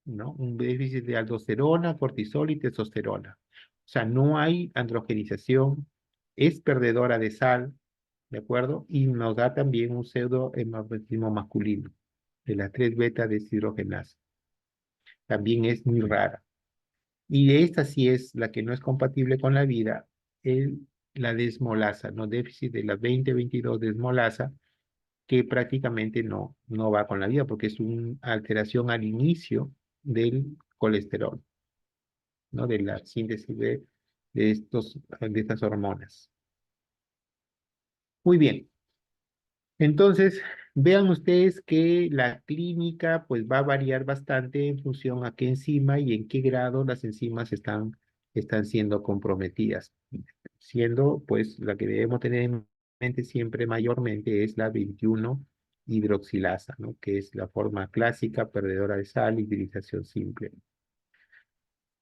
¿no? Un déficit de aldosterona, cortisol y testosterona. O sea, no hay androgenización, es perdedora de sal, ¿de acuerdo? Y nos da también un pseudohemagnetismo masculino de la 3 beta deshidrogenasa. También es muy rara. Y esta sí es la que no es compatible con la vida, la desmolasa, ¿no? Déficit de la 20-22 desmolasa, que prácticamente no va con la vida porque es una alteración al inicio del colesterol, ¿no? De la síntesis de estas hormonas. Muy bien. Entonces, vean ustedes que la clínica pues va a variar bastante en función a qué enzima y en qué grado las enzimas están siendo comprometidas. Siendo pues la que debemos tener en mente siempre mayormente es la 21 hidroxilasa, ¿no? Que es la forma clásica perdedora de sal y utilización simple.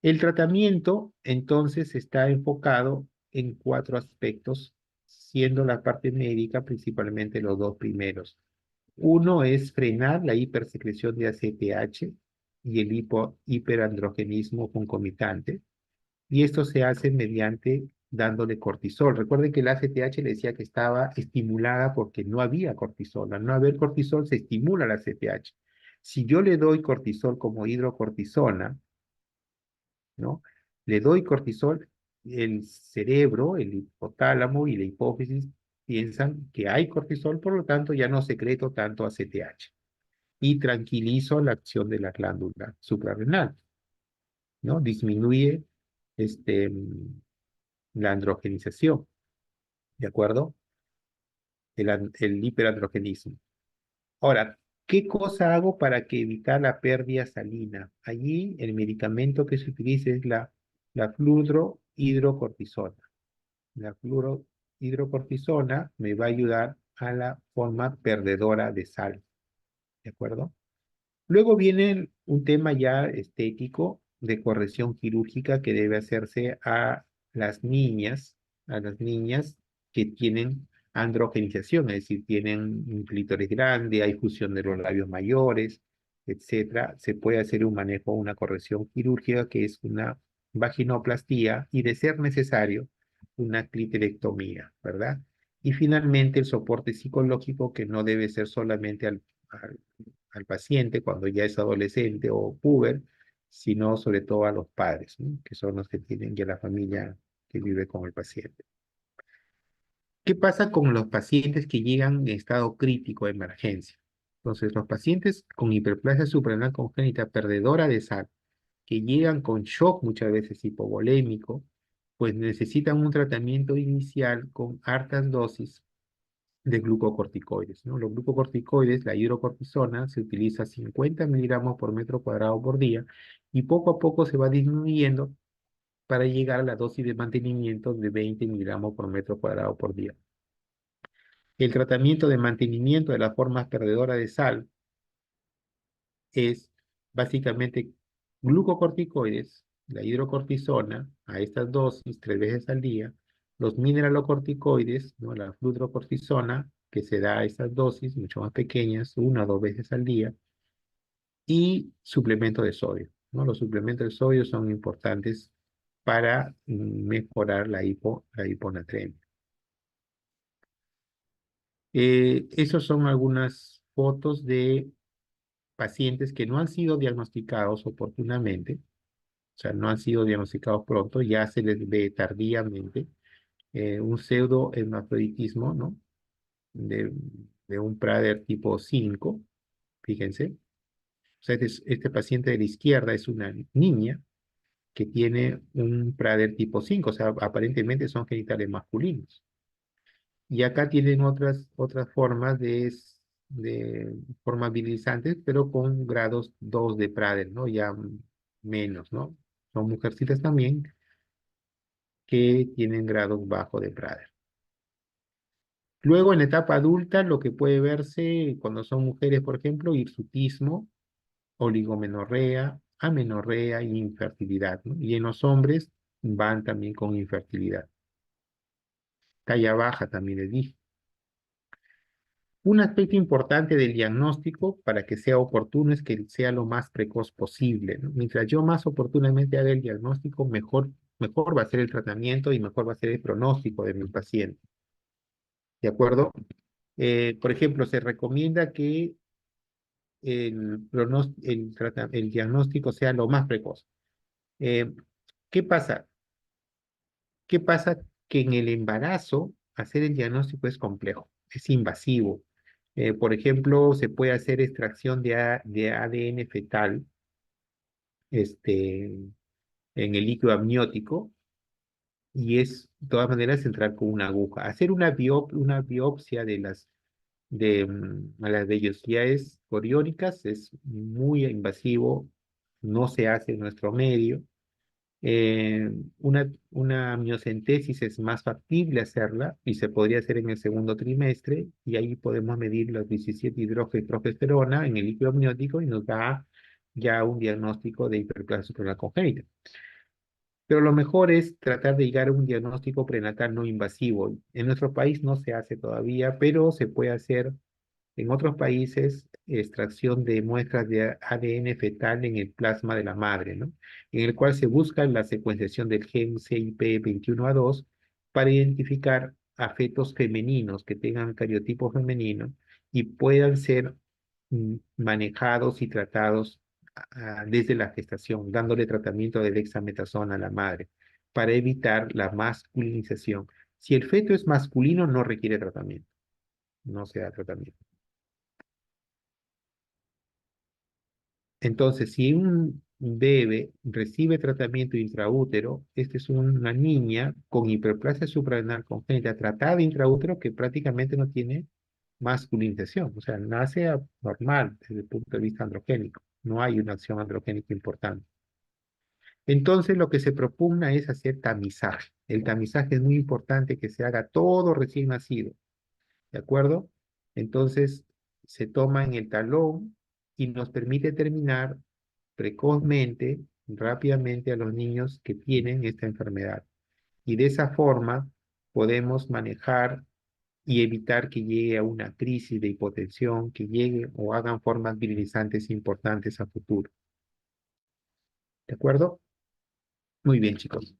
El tratamiento entonces está enfocado en 4 aspectos, siendo la parte médica principalmente los 2 primeros. Uno es frenar la hipersecreción de ACTH y el hiperandrogenismo concomitante, y esto se hace mediante dándole cortisol. Recuerden que el ACTH le decía que estaba estimulada porque no había cortisol. Al no haber cortisol se estimula la ACTH. Si yo le doy cortisol como hidrocortisona, ¿no? Le doy cortisol, el cerebro, el hipotálamo y la hipófisis piensan que hay cortisol, por lo tanto ya no secreto tanto ACTH y tranquilizo la acción de la glándula suprarrenal, ¿no? Disminuye la androgenización, ¿de acuerdo? El hiperandrogenismo. Ahora, ¿qué cosa hago para que evitar la pérdida salina? Allí el medicamento que se utiliza es la fluorohidrocortisona. La fluorohidrocortisona me va a ayudar a la forma perdedora de sal, ¿de acuerdo? Luego viene un tema ya estético de corrección quirúrgica que debe hacerse las niñas, a las niñas que tienen androgenización, es decir, tienen un clítoris grande, hay fusión de los labios mayores, etcétera. Se puede hacer un manejo, una corrección quirúrgica que es una vaginoplastía y, de ser necesario, una clitorectomía, ¿verdad? Y finalmente el soporte psicológico, que no debe ser solamente al paciente cuando ya es adolescente o puber, sino sobre todo a los padres, ¿no? Que son los que tienen ya la familia que vive con el paciente. ¿Qué pasa con los pacientes que llegan en estado crítico de emergencia? Entonces, los pacientes con hiperplasia suprarrenal congénita perdedora de sal, que llegan con shock muchas veces hipovolémico, pues necesitan un tratamiento inicial con hartas dosis de glucocorticoides, ¿no? Los glucocorticoides, la hidrocortisona, se utiliza 50 miligramos por metro cuadrado por día y poco a poco se va disminuyendo para llegar a la dosis de mantenimiento de 20 miligramos por metro cuadrado por día. El tratamiento de mantenimiento de las formas perdedoras de sal es básicamente glucocorticoides, la hidrocortisona, a estas dosis 3 veces al día, los mineralocorticoides, ¿no? La fludrocortisona, que se da a estas dosis mucho más pequeñas, 1 o 2 veces al día, y suplemento de sodio, ¿no? Los suplementos de sodio son importantes para mejorar la hiponatremia. Esas son algunas fotos de pacientes que no han sido diagnosticados oportunamente, o sea, no han sido diagnosticados pronto, ya se les ve tardíamente un pseudohermafroditismo, ¿no? De, de un Prader tipo 5, fíjense. O sea, este paciente de la izquierda es una niña que tiene un Prader tipo 5, o sea, aparentemente son genitales masculinos. Y acá tienen otras formas de formas virilizantes, pero con grados 2 de Prader, ¿no? Ya menos, ¿no? Son mujercitas también que tienen grados bajos de Prader. Luego, en la etapa adulta, lo que puede verse cuando son mujeres, por ejemplo, hirsutismo, oligomenorrea, amenorrea y infertilidad, ¿no? Y en los hombres van también con infertilidad. Talla baja también les dije. Un aspecto importante del diagnóstico para que sea oportuno es que sea lo más precoz posible, ¿no? Mientras yo más oportunamente haga el diagnóstico, mejor va a ser el tratamiento y mejor va a ser el pronóstico de mi paciente. ¿De acuerdo? Por ejemplo, se recomienda que el diagnóstico sea lo más precoz. Eh, ¿Qué pasa? ¿Qué pasa? Que en el embarazo hacer el diagnóstico es complejo, es invasivo. Por ejemplo, se puede hacer extracción de ADN fetal en el líquido amniótico y es, de todas maneras, entrar con una aguja. Hacer una biopsia a las vellosidades coriónicas es muy invasivo, no se hace en nuestro medio. Una amniocentesis es más factible hacerla y se podría hacer en el segundo trimestre y ahí podemos medir los 17 hidrógeno y progesterona en el líquido amniótico y nos da ya un diagnóstico de hiperplasia suprarrenal congénita. Pero lo mejor es tratar de llegar a un diagnóstico prenatal no invasivo. En nuestro país no se hace todavía, pero se puede hacer en otros países, extracción de muestras de ADN fetal en el plasma de la madre, ¿no? En el cual se busca la secuenciación del gen CIP21A2 para identificar a fetos femeninos que tengan cariotipo femenino y puedan ser manejados y tratados desde la gestación, dándole tratamiento de dexametasona a la madre para evitar la masculinización. Si el feto es masculino, no requiere tratamiento, no se da tratamiento. Entonces, si un bebé recibe tratamiento intraútero, esta es una niña con hiperplasia suprarrenal congénita tratada intraútero que prácticamente no tiene masculinización, o sea, nace normal desde el punto de vista androgénico, no hay una acción androgénica importante. Entonces, lo que se propugna es hacer tamizaje. El tamizaje es muy importante que se haga todo recién nacido, ¿de acuerdo? Entonces, se toma en el talón y nos permite determinar precozmente, rápidamente a los niños que tienen esta enfermedad. Y de esa forma podemos manejar y evitar que llegue a una crisis de hipotensión, que llegue o hagan formas virilizantes importantes a futuro. ¿De acuerdo? Muy bien, chicos.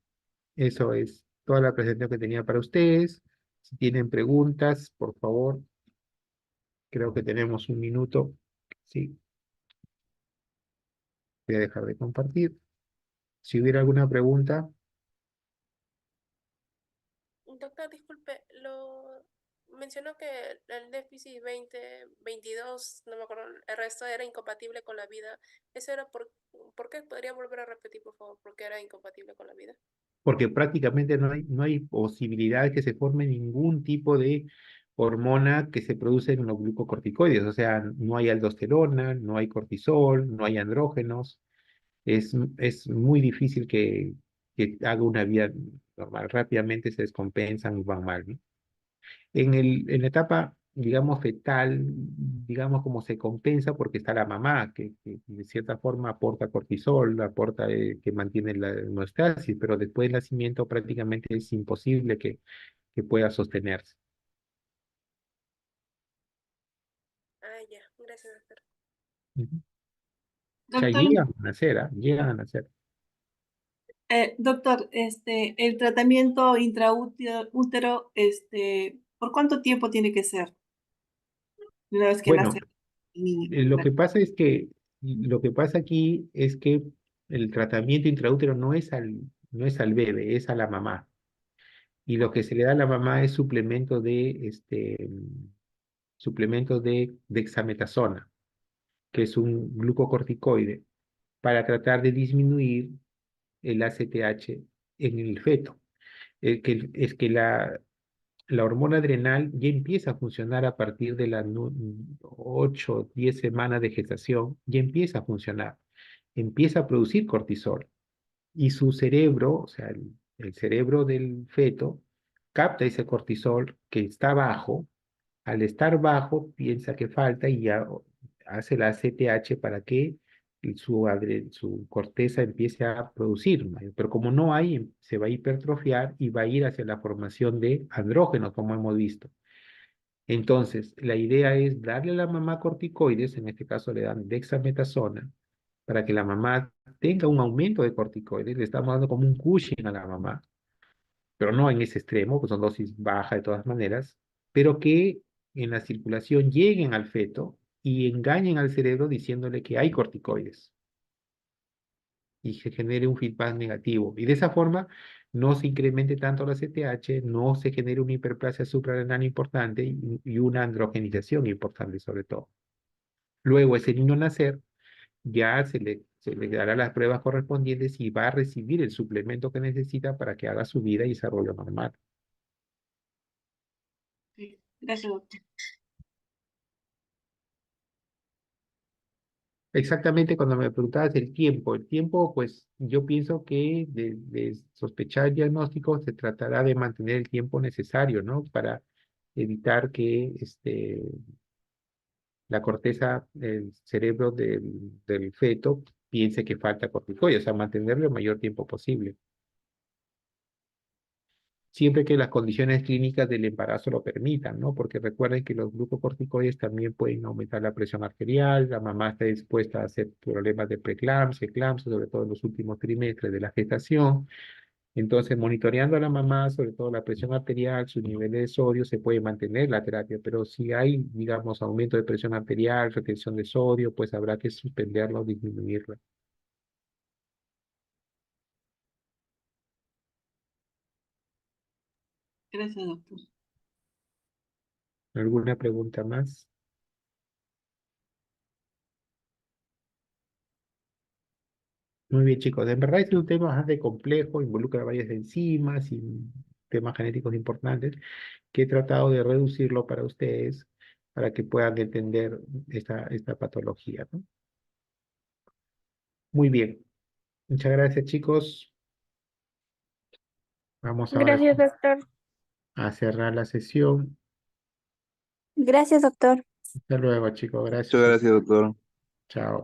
Eso es toda la presentación que tenía para ustedes. Si tienen preguntas, por favor, creo que tenemos un minuto. Sí, voy a dejar de compartir. Si hubiera alguna pregunta, Doctor, disculpe, lo mencionó que el déficit 2022, no me acuerdo, el resto era incompatible con la vida. ¿Eso era por qué? ¿Podría volver a repetir, por favor, por qué era incompatible con la vida? porque prácticamente no hay posibilidad de que se forme ningún tipo de hormona que se produce en los glucocorticoides, o sea, no hay aldosterona, no hay cortisol, no hay andrógenos, es muy difícil que haga una vida normal, rápidamente se descompensan y van mal, ¿no? En la etapa, digamos, fetal, digamos, como se compensa porque está la mamá, que de cierta forma aporta cortisol, aporta que mantiene la hemostasis, pero después del nacimiento prácticamente es imposible que pueda sostenerse. Ah, ya, gracias, doctor. Ujú. O sea, Doctor, llegan a nacer, ¿ah? Llegan a nacer. doctor, el tratamiento intraútero, ¿por cuánto tiempo tiene que ser una vez que nace Bueno, el niño? lo que pasa aquí es que el tratamiento intraútero no es al bebé, es a la mamá. Y lo que se le da a la mamá es suplemento de dexametasona, que es un glucocorticoide, para tratar de disminuir el ACTH en el feto. Es que la hormona adrenal ya empieza a funcionar a partir de las 8 o 10 semanas de gestación, ya empieza a funcionar, empieza a producir cortisol y su cerebro, o sea, el cerebro del feto, capta ese cortisol que está bajo. Al estar bajo, piensa que falta y ya hace la CTH para que su corteza empiece a producir, ¿no? Pero como no hay, se va a hipertrofiar y va a ir hacia la formación de andrógenos, como hemos visto. Entonces, la idea es darle a la mamá corticoides, en este caso le dan dexametasona, para que la mamá tenga un aumento de corticoides, le estamos dando como un Cushing a la mamá, pero no en ese extremo, pues son dosis bajas de todas maneras, pero que en la circulación lleguen al feto y engañen al cerebro diciéndole que hay corticoides y se genere un feedback negativo. Y de esa forma no se incremente tanto la CTH, no se genere una hiperplasia suprarrenal importante y una androgenización importante sobre todo. Luego ese niño nacer ya se le dará las pruebas correspondientes y va a recibir el suplemento que necesita para que haga su vida y desarrollo normal. Sí. Gracias, doctor. Exactamente cuando me preguntabas el tiempo, pues yo pienso que de sospechar el diagnóstico se tratará de mantener el tiempo necesario, ¿no? Para evitar que la corteza del cerebro del feto piense que falta corticoides, o sea, mantenerlo el mayor tiempo posible. Siempre que las condiciones clínicas del embarazo lo permitan, ¿no? Porque recuerden que los glucocorticoides también pueden aumentar la presión arterial, la mamá está dispuesta a hacer problemas de preeclampsia, eclampsia, sobre todo en los últimos trimestres de la gestación. Entonces, monitoreando a la mamá, sobre todo la presión arterial, su nivel de sodio, se puede mantener la terapia, pero si hay, digamos, aumento de presión arterial, retención de sodio, pues habrá que suspenderla o disminuirla. Gracias, doctor. ¿Alguna pregunta más? Muy bien, chicos. En verdad es un tema bastante complejo, involucra varias enzimas y temas genéticos importantes que he tratado de reducirlo para ustedes, para que puedan entender esta patología, ¿no? Muy bien. Muchas gracias, chicos. Vamos ahora Gracias, doctor. a cerrar la sesión. Gracias, doctor. Hasta luego, chicos. Muchas Gracias. gracias, doctor. Chao.